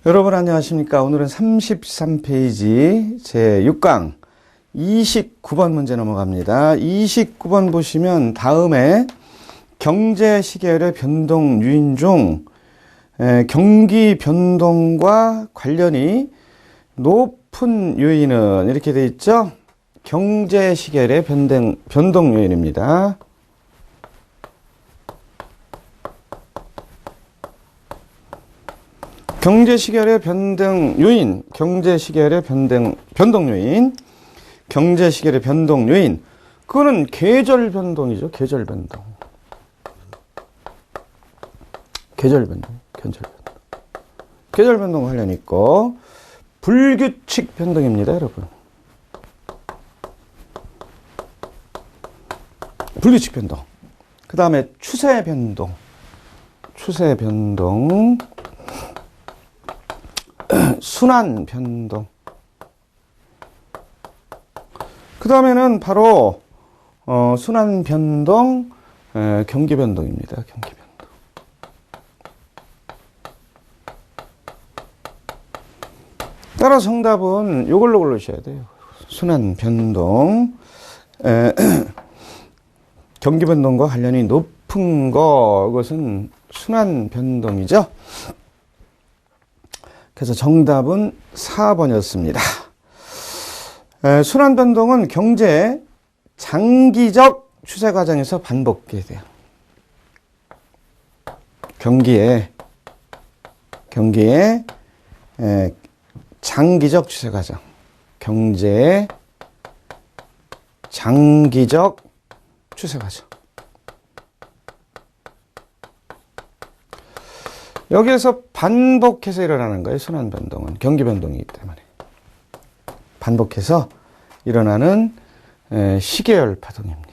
여러분 안녕하십니까? 오늘은 33페이지 제6강 29번 문제 넘어갑니다. 29번 보시면 다음에 경제 시계열의 변동 요인 중 경기 변동과 관련이 높은 요인은 이렇게 되어 있죠? 경제 시계열의 변동 요인입니다. 경제 시계열의 변동 요인, 경제 시계열의 변동 요인, 경제 시계열의 변동 요인. 그거는 계절 변동이죠. 계절 변동. 계절 변동. 계절 변동 관련 있고, 불규칙 변동입니다, 여러분. 불규칙 변동. 그 다음에 추세 변동. 추세 변동. 순환 변동. 그 다음에는 바로 순환 변동, 경기 변동입니다. 경기 변동. 따라서 정답은 이걸로 고르셔야 돼요. 순환 변동, 경기 변동과 관련이 높은 거, 이것은 순환 변동이죠. 그래서 정답은 4번이었습니다. 순환 변동은 경제의 장기적 추세 과정에서 반복되게 돼요. 경기의 장기적 추세 과정. 경제의 장기적 추세 과정. 여기에서 반복해서 일어나는 거예요. 순환 변동은 경기 변동이기 때문에 반복해서 일어나는 시계열 파동입니다.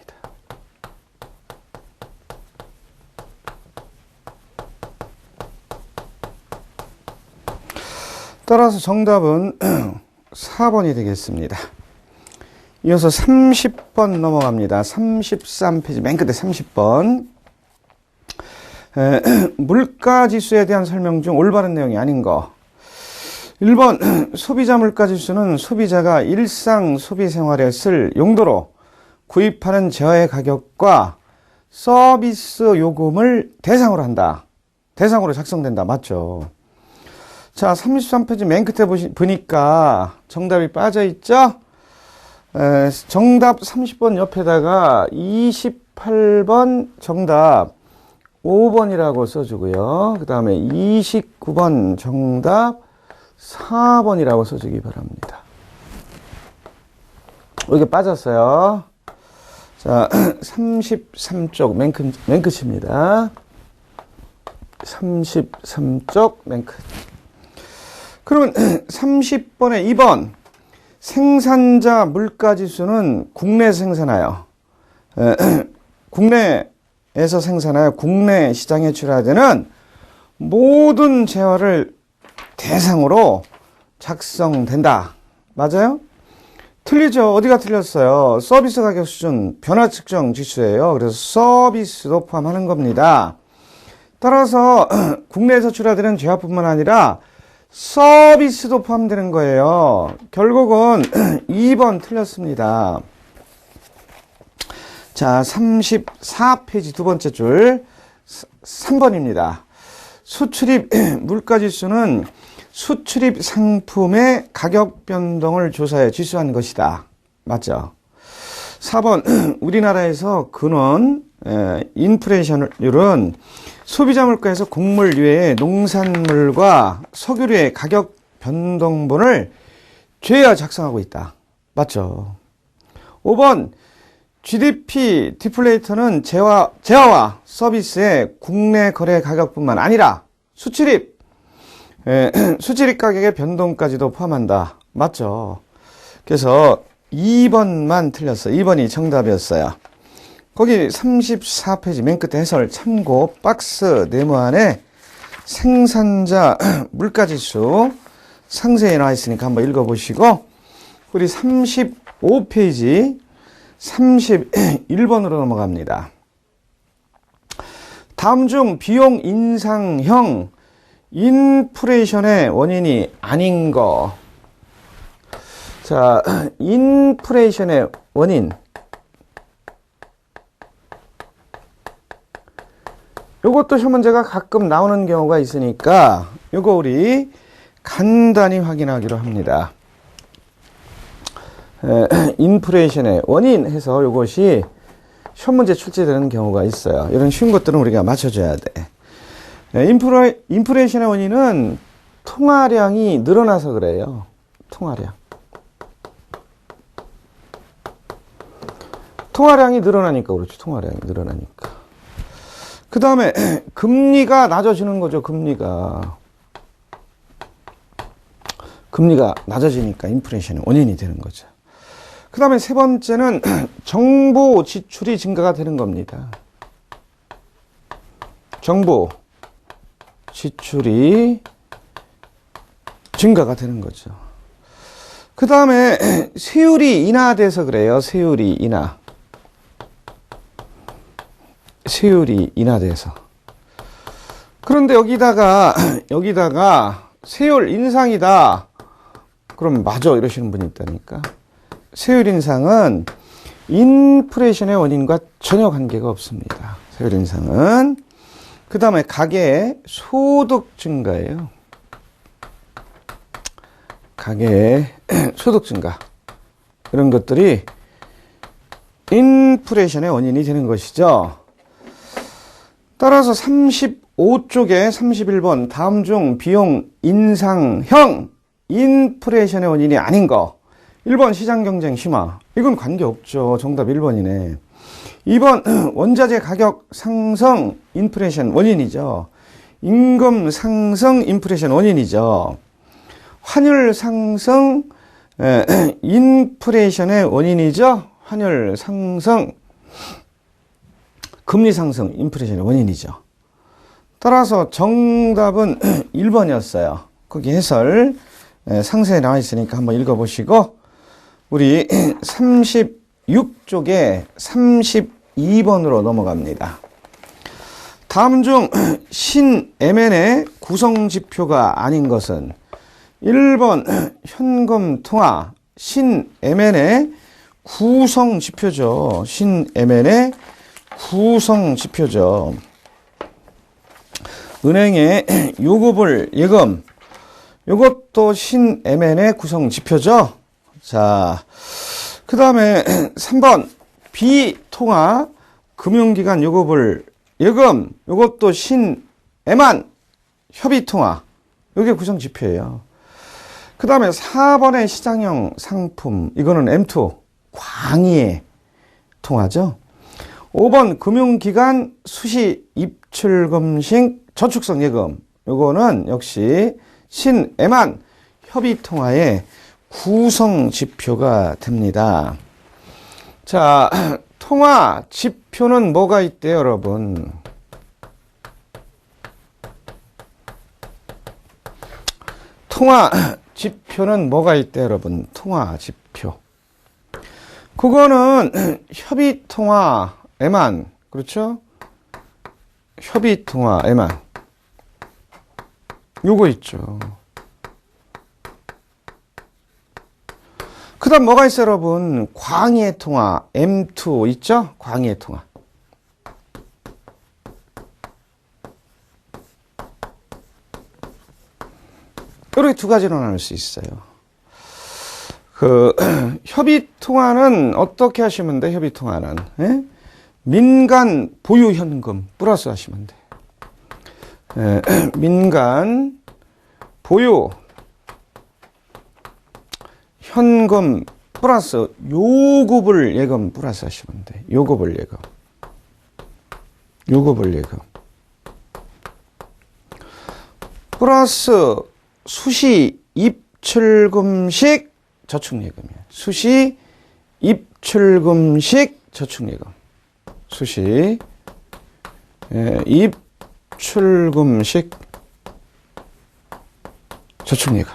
따라서 정답은 4번이 되겠습니다. 이어서 30번 넘어갑니다. 33페이지 맨 끝에 30번. 물가지수에 대한 설명 중 올바른 내용이 아닌 거. 1번 소비자 물가지수는 소비자가 일상 소비 생활에 쓸 용도로 구입하는 재화의 가격과 서비스 요금을 대상으로 한다. 대상으로 작성된다. 맞죠? 자, 33페이지 맨 끝에 보니까 정답이 빠져있죠? 정답 30번 옆에다가 28번 정답 5번이라고 써주고요. 그 다음에 29번 정답 4번이라고 써주기 바랍니다. 여기 빠졌어요. 자, 33쪽 맨 끝입니다. 33쪽 맨 끝. 그러면 30번에 2번 생산자 물가지수는 국내에서 생산하여 국내에서 생산하여 국내 시장에 출하되는 모든 재화를 대상으로 작성된다. 맞아요? 틀리죠? 어디가 틀렸어요? 서비스 가격 수준 변화 측정 지수예요. 그래서 서비스도 포함하는 겁니다. 따라서 국내에서 출하되는 재화뿐만 아니라 서비스도 포함되는 거예요. 결국은 2번 틀렸습니다. 자, 34페이지 두 번째 줄 3번입니다. 수출입 물가지수는 수출입 상품의 가격 변동을 조사해 지수한 것이다. 맞죠? 4번 우리나라에서 근원 인플레이션율은 소비자 물가에서 곡물 외에 농산물과 석유류의 가격 변동분을 죄어 작성하고 있다. 맞죠? 5번 GDP 디플레이터는 재화와 서비스의 국내 거래 가격뿐만 아니라 수출입 가격의 변동까지도 포함한다. 맞죠? 그래서 2번만 틀렸어요. 2번이 정답이었어요. 거기 34페이지 맨 끝에 해설 참고 박스 네모 안에 생산자 물가지수 상세히 나와 있으니까 한번 읽어보시고, 우리 35페이지 31번으로 넘어갑니다. 다음 중 비용 인상형 인플레이션의 원인이 아닌 거. 자, 인플레이션의 원인. 요것도 시험 문제가 가끔 나오는 경우가 있으니까 요거 우리 간단히 확인하기로 합니다. 인플레이션의 원인 해서 요것이 시험 문제 출제되는 경우가 있어요. 이런 쉬운 것들은 우리가 맞춰줘야 돼. 인플레이션의 원인은 통화량이 늘어나서 그래요. 통화량이 늘어나니까 그렇죠. 통화량이 늘어나니까. 그 다음에 금리가 낮아지는 거죠. 금리가 낮아지니까 인플레이션의 원인이 되는 거죠. 그 다음에 세 번째는 정보 지출이 증가가 되는 겁니다. 정보 지출이 증가가 되는 거죠. 그 다음에 세율이 인하돼서 그래요. 세율이 인하돼서. 그런데 여기다가 세율 인상이다. 그럼 맞아 이러시는 분이 있다니까. 세율 인상은 인플레이션의 원인과 전혀 관계가 없습니다. 세율 인상은. 그 다음에 가계의 소득 증가예요. 가계의 소득 증가. 이런 것들이 인플레이션의 원인이 되는 것이죠. 따라서 35쪽에 31번 다음 중 비용 인상형 인플레이션의 원인이 아닌 거. 1번 시장 경쟁 심화. 이건 관계없죠. 정답 1번이네. 2번 원자재 가격 상승 인플레이션 원인이죠. 임금 상승 인플레이션 원인이죠. 환율 상승 인플레이션의 원인이죠. 환율 상승 금리 상승 인플레이션의 원인이죠. 따라서 정답은 1번이었어요. 거기 해설 상세히 나와 있으니까 한번 읽어보시고 우리 36쪽에 32번으로 넘어갑니다. 다음 중 신MN의 구성지표가 아닌 것은 1번 현금 통화 신MN의 구성지표죠. 신MN의 구성지표죠. 은행의 요구불 예금 이것도 신MN의 구성지표죠. 자, 그 다음에 3번 비통화 금융기관 요구불 예금 이것도 신MN 협의통화 이게 구성지표예요. 그 다음에 4번의 시장형 상품 이거는 M2 광의의 통화죠. 5번 금융기관 수시 입출금식 저축성 예금 요거는 역시 신MN 협의통화의 구성지표가 됩니다. 자, 통화 지표는 뭐가 있대요, 여러분? 통화 지표는 뭐가 있대요, 여러분? 통화 지표. 그거는 협의통화 MN, 그렇죠? 협의통화 MN. 요거 있죠. 그 다음 뭐가 있어요, 여러분? 광의의 통화, M2 있죠? 광의의 통화. 이렇게 두 가지로 나눌 수 있어요. 협의통화는 어떻게 하시면 돼, 협의통화는? 예? 민간 보유 현금 플러스 하시면 돼. 민간 보유 현금 플러스 요구불 예금 플러스 하시면 돼. 요구불 예금. 플러스 수시 입출금식 저축예금이에요. 수시 입출금식 저축예금. 수시 입출금식 저축예금.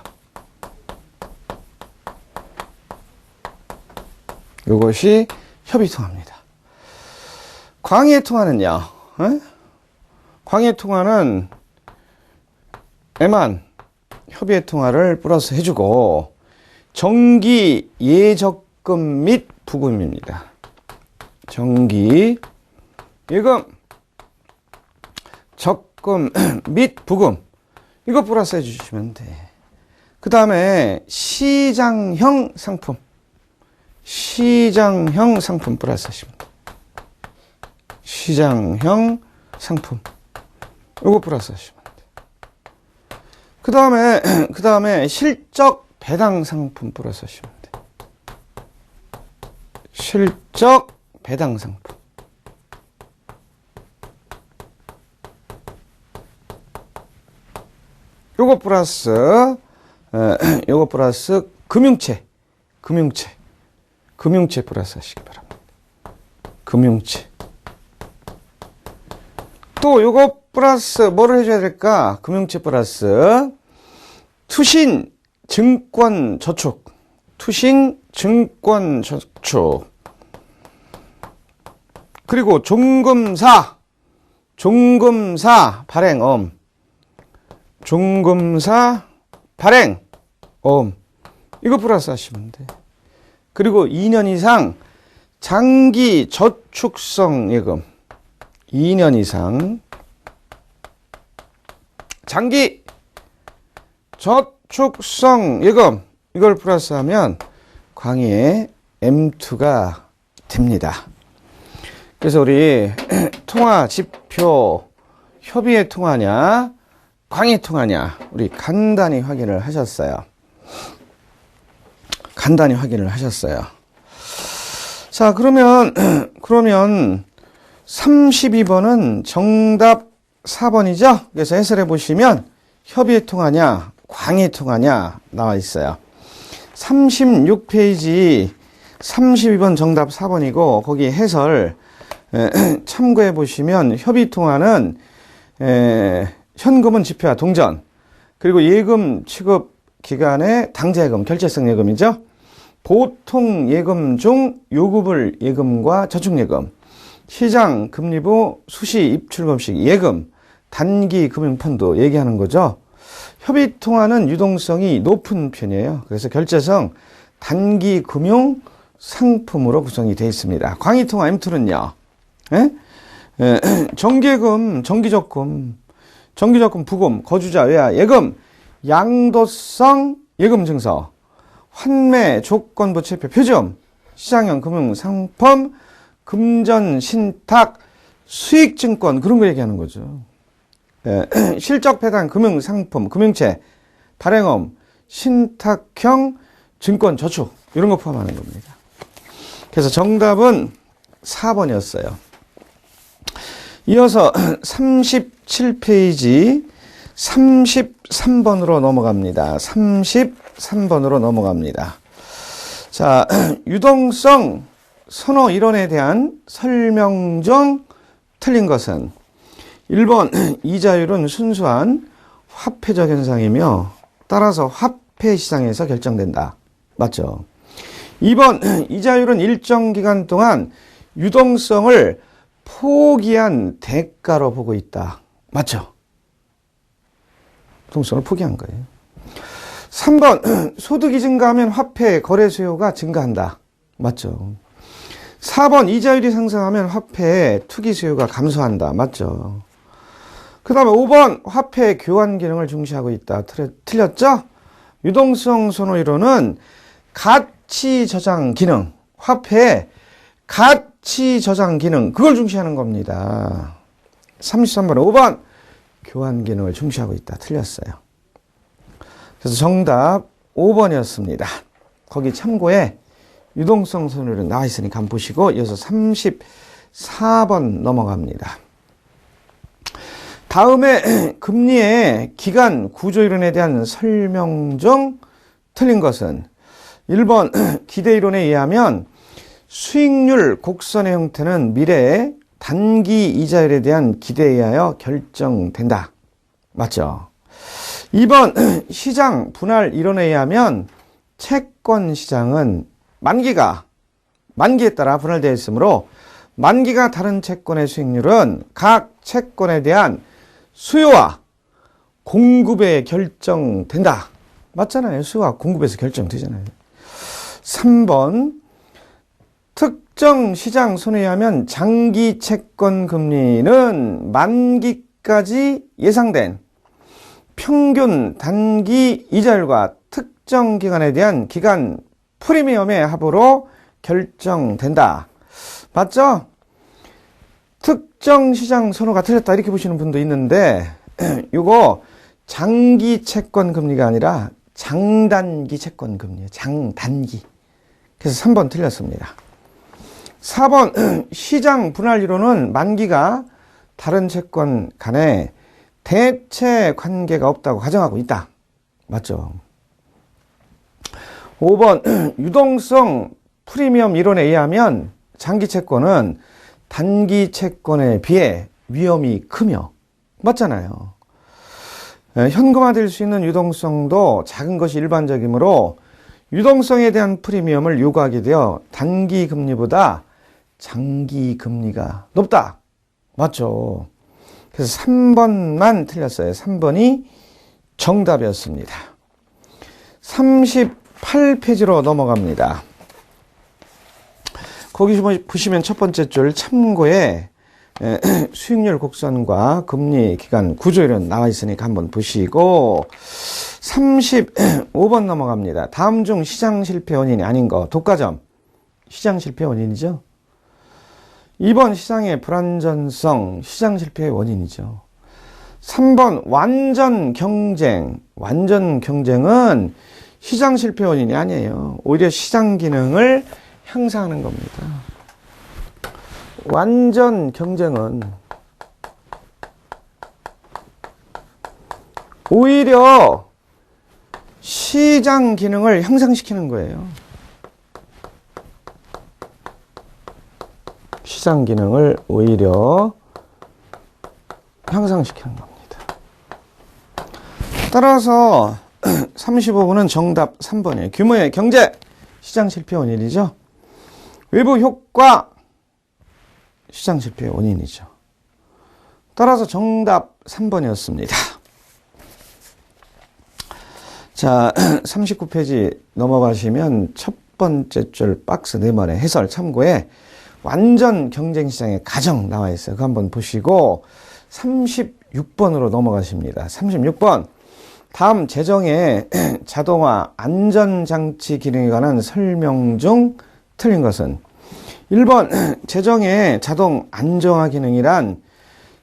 이것이 협의통화입니다. 광의의 통화는요. 광의의 통화는 협의의 통화를 플러스 해주고 정기 예적금 및 부금입니다. 정기 예금 적금 및 부금 이거 플러스 해주시면 돼. 그 다음에 시장형 상품 플러스 하시면 돼. 시장형 상품 이거 플러스 하시면 돼. 그 다음에 실적 배당 상품 플러스 하시면 돼. 실적 배당 상품. 요거 플러스 금융채 플러스 하시기 바랍니다. 금융채. 또 요거 플러스 뭐를 해줘야 될까? 금융채 플러스 투신 증권 저축. 그리고 종금사 발행엄. 이거 플러스 하시면 돼. 그리고 2년 이상 장기 저축성 예금. 2년 이상 장기 저축성 예금. 이걸 플러스하면 광의의 M2가 됩니다. 그래서 우리 통화 지표 협의의 통화냐 광의 통화냐 우리 간단히 확인을 하셨어요. 자, 그러면 32번은 정답 4번이죠? 그래서 해설해 보시면 협의의 통화냐 광의 통화냐 나와 있어요. 36페이지 32번 정답 4번이고 거기 해설 참고해 보시면 협의 통화는 현금은 지폐와 동전, 그리고 예금 취급 기간의 당좌예금, 결제성 예금이죠. 보통 예금 중 요구불 예금과 저축예금, 시장 금리부 수시 입출금식 예금, 단기 금융펀드 얘기하는 거죠. 협의 통화는 유동성이 높은 편이에요. 그래서 결제성 단기 금융 상품으로 구성이 되어 있습니다. 광의 통화 M2는요. 정기예금, 정기적금, 부금, 거주자 외화 예금, 양도성 예금 증서, 환매 조건부 채표 표점, 시장형 금융 상품, 금전 신탁, 수익증권 그런 거 얘기하는 거죠. 실적 배당 금융 상품, 금융채, 발행엄, 신탁형 증권 저축 이런 거 포함하는 겁니다. 그래서 정답은 4번이었어요. 이어서 37페이지 33번으로 넘어갑니다. 자, 유동성 선호 이론에 대한 설명 중 틀린 것은 1번 이자율은 순수한 화폐적 현상이며 따라서 화폐 시장에서 결정된다. 맞죠? 2번 이자율은 일정 기간 동안 유동성을 포기한 대가로 보고 있다. 맞죠? 유동성을 포기한 거예요. 3번 소득이 증가하면 화폐 거래 수요가 증가한다. 맞죠? 4번 이자율이 상승하면 화폐의 투기 수요가 감소한다. 맞죠? 그 다음에 5번 화폐 교환 기능을 중시하고 있다. 틀렸죠? 유동성 선호 이론은 가치 저장 기능, 화폐의 가치 저장 기능, 그걸 중시하는 겁니다. 33번, 5번 교환 기능을 중시하고 있다. 틀렸어요. 그래서 정답 5번이었습니다. 거기 참고에 유동성 선호 이론 나와 있으니까 한번 보시고 이어서 34번 넘어갑니다. 다음에 금리의 기간 구조 이론에 대한 설명 중 틀린 것은 1번 기대 이론에 의하면 수익률 곡선의 형태는 미래의 단기 이자율에 대한 기대에 의하여 결정된다. 맞죠? 2번 시장 분할 이론에 의하면 채권 시장은 만기에 따라 분할되어 있으므로 만기가 다른 채권의 수익률은 각 채권에 대한 수요와 공급에 결정된다. 맞잖아요. 수요가 공급에서 결정되잖아요. 3번 특정 시장 손해에 하면 장기 채권 금리는 만기까지 예상된 평균 단기 이자율과 특정 기간에 대한 기간 프리미엄의 합으로 결정된다. 맞죠? 특정 시장 선호가 틀렸다 이렇게 보시는 분도 있는데 이거 장기 채권 금리가 아니라 장단기 채권 금리예요. 장단기. 그래서 3번 틀렸습니다. 4번 시장 분할이론은 만기가 다른 채권 간에 대체 관계가 없다고 가정하고 있다. 맞죠? 5번 유동성 프리미엄 이론에 의하면 장기 채권은 단기 채권에 비해 위험이 크며 맞잖아요. 현금화될 수 있는 유동성도 작은 것이 일반적이므로 유동성에 대한 프리미엄을 요구하게 되어 단기 금리보다 장기 금리가 높다. 맞죠? 그래서 3번만 틀렸어요. 3번이 정답이었습니다. 38페이지로 넘어갑니다. 거기 보시면 첫 번째 줄 참고에 수익률 곡선과 금리 기간 구조 이론 나와 있으니까 한번 보시고 35번 넘어갑니다. 다음 중 시장 실패 원인이 아닌 거. 독과점. 시장 실패 원인이죠. 2번 시장의 불안전성. 시장 실패의 원인이죠. 3번 완전 경쟁. 완전 경쟁은 시장 실패 원인이 아니에요. 오히려 시장 기능을 향상하는 겁니다. 완전 경쟁은 오히려 시장 기능을 향상시키는 거예요. 시장 기능을 오히려 향상시키는 겁니다. 따라서 35번은 정답 3번이에요. 규모의 경제, 시장 실패 원인이죠. 외부 효과, 시장 실패의 원인이죠. 따라서 정답 3번이었습니다. 자, 39페이지 넘어가시면 첫 번째 줄 박스 네모의 해설 참고에 완전 경쟁 시장의 가정 나와 있어요. 그거 한번 보시고 36번으로 넘어가십니다. 36번. 다음 재정의 자동화 안전장치 기능에 관한 설명 중 틀린 것은 1번 재정의 자동 안정화 기능이란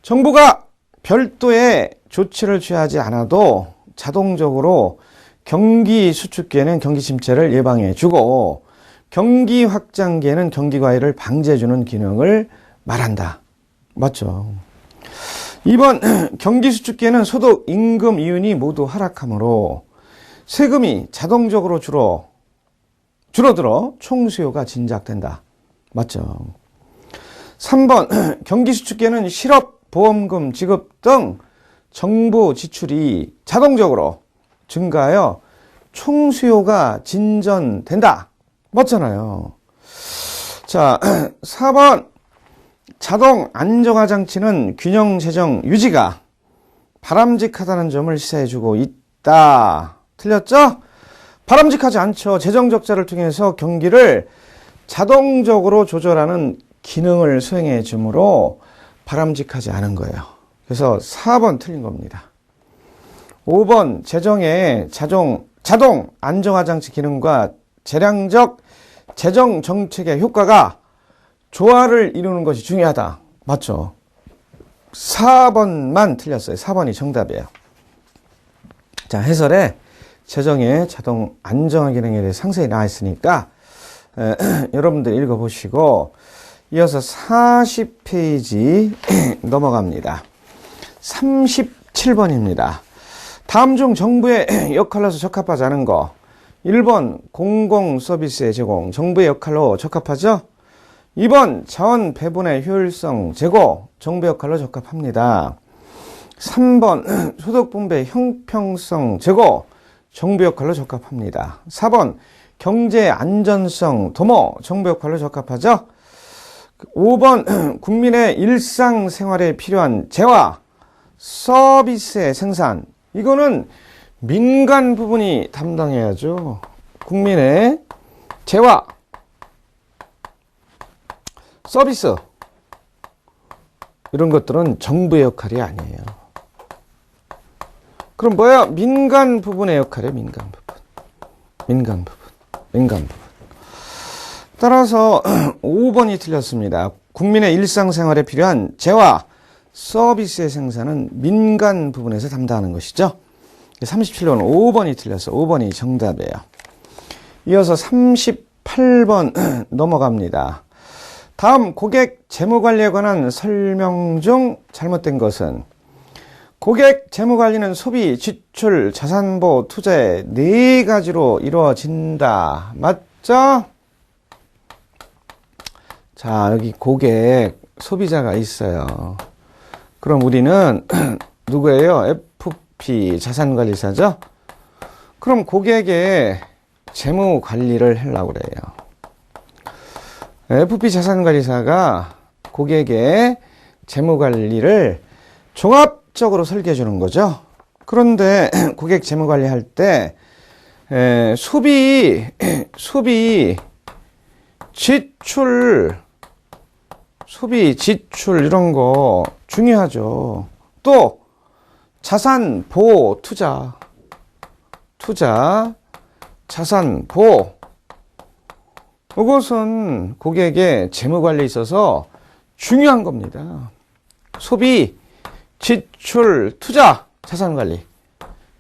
정부가 별도의 조치를 취하지 않아도 자동적으로 경기 수축기에는 경기 침체를 예방해 주고 경기 확장기에는 경기 과열을 방지해 주는 기능을 말한다. 맞죠? 2번 경기 수축기에는 소득, 임금, 이윤이 모두 하락하므로 세금이 자동적으로 줄어들어 총수요가 진작된다. 맞죠? 3번 경기 수축기에는 실업, 보험금 지급 등 정부 지출이 자동적으로 증가하여 총수요가 진전된다. 맞잖아요. 자, 4번 자동 안정화 장치는 균형 재정 유지가 바람직하다는 점을 시사해주고 있다. 틀렸죠? 바람직하지 않죠. 재정 적자를 통해서 경기를 자동적으로 조절하는 기능을 수행해 주므로 바람직하지 않은 거예요. 그래서 4번 틀린 겁니다. 5번 재정의 자동 안정화 장치 기능과 재량적 재정 정책의 효과가 조화를 이루는 것이 중요하다. 맞죠? 4번만 틀렸어요. 4번이 정답이에요. 자, 해설에 재정의 자동 안정화 기능에 대해 상세히 나와 있으니까 여러분들 읽어보시고 이어서 40페이지 넘어갑니다. 37번입니다. 다음 중 정부의 역할로서 적합하지 않은 거. 1번 공공 서비스의 제공, 정부의 역할로 적합하죠? 2번 자원 배분의 효율성 제고, 정부 역할로 적합합니다. 3번 소득 분배 형평성 제고, 정부 역할로 적합합니다. 4번 경제 안전성 도모, 정부 역할로 적합하죠? 5번 국민의 일상생활에 필요한 재화, 서비스의 생산, 이거는 민간 부분이 담당해야죠. 국민의 재화, 서비스 이런 것들은 정부의 역할이 아니에요. 그럼 뭐야? 민간 부분의 역할이에요. 민간 부분. 따라서 5번이 틀렸습니다. 국민의 일상생활에 필요한 재화, 서비스의 생산은 민간 부분에서 담당하는 것이죠. 37번 5번이 틀렸어. 5번이 정답이에요. 이어서 38번 넘어갑니다. 다음 고객 재무관리에 관한 설명 중 잘못된 것은 고객 재무관리는 소비, 지출, 자산보호, 투자의 4가지로 이루어진다. 맞죠? 자, 여기 고객, 소비자가 있어요. 그럼 우리는 누구예요? FP 자산관리사죠? 그럼 고객의 재무관리를 하려고 그래요. FP 자산관리사가 고객의 재무관리를 종합적으로 설계해 주는 거죠. 그런데 고객 재무관리할 때 소비, 지출 이런 거 중요하죠. 또 자산 보호, 투자, 자산 보호. 이것은 고객의 재무관리에 있어서 중요한 겁니다. 소비, 지출, 투자, 자산관리.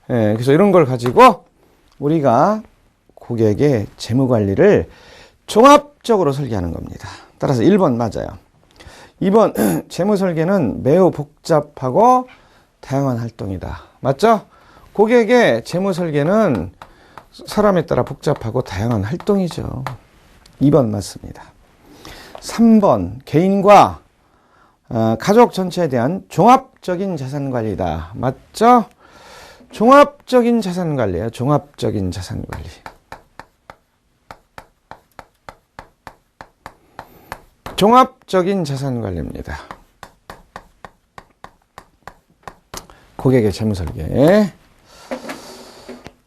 그래서 이런 걸 가지고 우리가 고객의 재무관리를 종합적으로 설계하는 겁니다. 따라서 1번 맞아요. 2번 재무설계는 매우 복잡하고 다양한 활동이다. 맞죠? 고객의 재무설계는 사람에 따라 복잡하고 다양한 활동이죠. 2번 맞습니다. 3번 개인과 가족 전체에 대한 종합적인 자산관리다. 맞죠? 종합적인 자산관리예요. 종합적인 자산관리. 종합적인 자산관리입니다. 고객의 재무설계.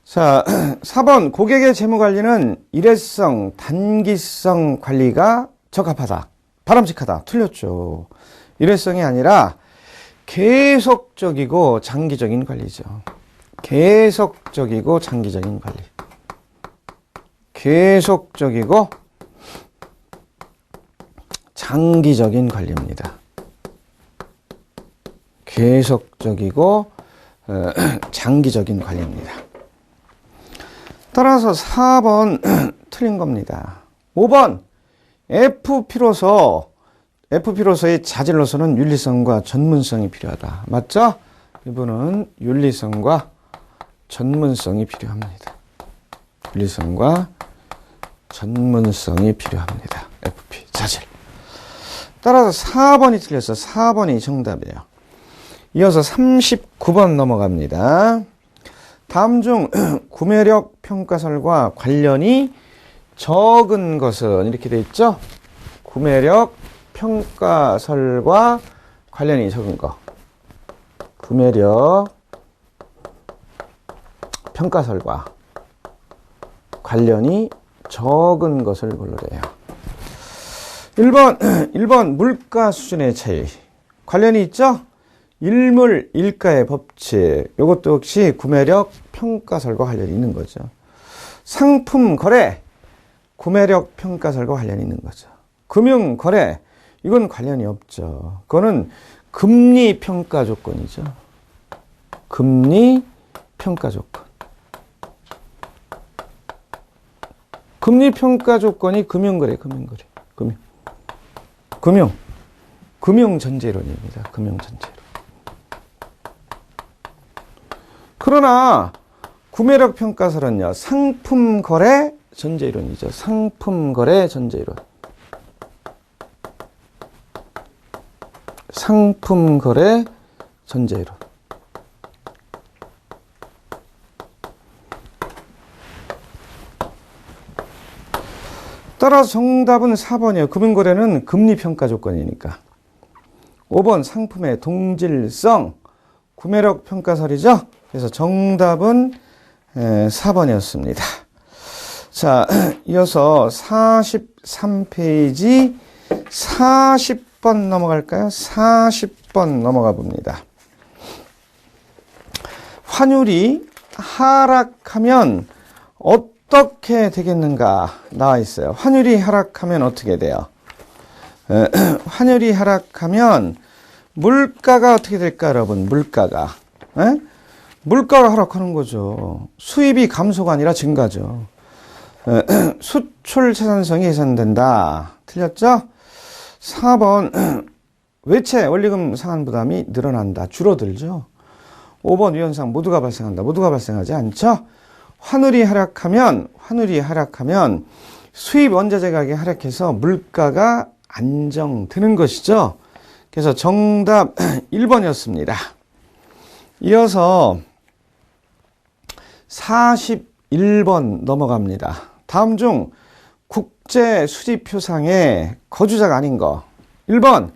자, 4번 고객의 재무관리는 일회성, 단기성 관리가 적합하다. 바람직하다. 틀렸죠. 일회성이 아니라 계속적이고 장기적인 관리죠. 계속적이고 장기적인 관리. 계속적이고 장기적인 관리입니다. 계속적이고 장기적인 관리입니다. 따라서 4번 틀린 겁니다. 5번 FP로서의 자질로서는 윤리성과 전문성이 필요하다. 맞죠? 이분은 윤리성과 전문성이 필요합니다. 윤리성과 전문성이 필요합니다. FP 자질. 따라서 4번이 틀렸어. 4번이 정답이에요. 이어서 39번 넘어갑니다. 다음 중 구매력 평가설과 관련이 적은 것은 이렇게 돼 있죠? 구매력 평가설과 관련이 적은 거. 구매력 평가설과 관련이 적은 것을 고르래요. 1번 물가 수준의 차이. 관련이 있죠? 일물 일가의 법칙. 이것도 역시 구매력 평가설과 관련이 있는 거죠. 상품 거래. 구매력 평가설과 관련이 있는 거죠. 금융 거래. 이건 관련이 없죠. 그거는 금리 평가 조건이죠. 금리 평가 조건. 금리 평가 조건이 금융거래. 금융 전제론입니다. 금융 전제론. 그러나 구매력 평가설은요. 상품 거래 전제이론이죠. 상품 거래 전제이론. 상품 거래 전제이론. 따라서 정답은 4번이에요. 금융거래는 금리평가 조건이니까. 5번 상품의 동질성, 구매력 평가설이죠. 그래서 정답은 4번이었습니다. 자, 이어서 43페이지 40번 넘어갈까요? 40번 넘어가 봅니다. 환율이 하락하면 어떻게 되겠는가 나와 있어요. 환율이 하락하면 어떻게 돼요? 환율이 하락하면 물가가 어떻게 될까, 여러분? 물가가. 물가가 하락하는 거죠. 수입이 감소가 아니라 증가죠. 수출 생산성이 개선된다. 틀렸죠? 4번 외채 원리금 상환 부담이 늘어난다. 줄어들죠. 5번 위헌상 모두가 발생한다. 모두가 발생하지 않죠. 환율이 하락하면 수입 원자재 가격이 하락해서 물가가 안정되는 것이죠. 그래서 정답 1번이었습니다. 이어서 41번 넘어갑니다. 다음 중 국제 수지표상에 거주자가 아닌 거. 1번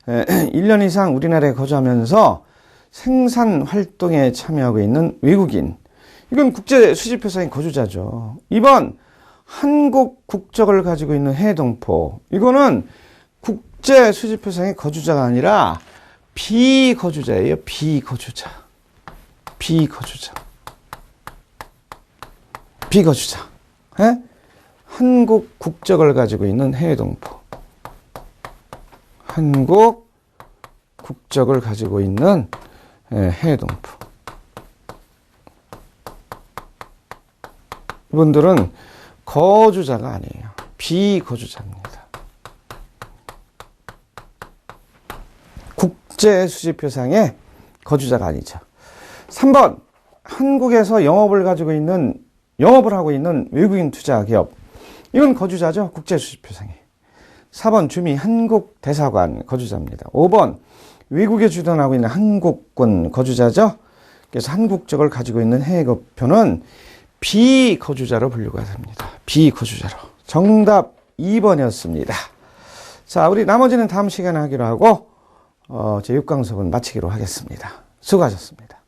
1년 이상 우리나라에 거주하면서 생산 활동에 참여하고 있는 외국인. 이건 국제 수지표상의 거주자죠. 2번 한국 국적을 가지고 있는 해외 동포. 이거는 국제 수지표상의 거주자가 아니라 비거주자예요. 비거주자. 한국 국적을 가지고 있는 해외 동포. 한국 국적을 가지고 있는 해외 동포. 이분들은 거주자가 아니에요. 비거주자입니다. 국제 수지표상의 거주자가 아니죠. 3번 한국에서 영업을 하고 있는 외국인 투자 기업. 이건 거주자죠. 국제 수지표상에. 4번 주미 한국 대사관 거주자입니다. 5번 외국에 주둔하고 있는 한국군 거주자죠. 그래서 한국적을 가지고 있는 해외거표는 비거주자로 분류가 됩니다. 비거주자로. 정답 2번이었습니다. 자, 우리 나머지는 다음 시간에 하기로 하고 제 6강습은 마치기로 하겠습니다. 수고하셨습니다.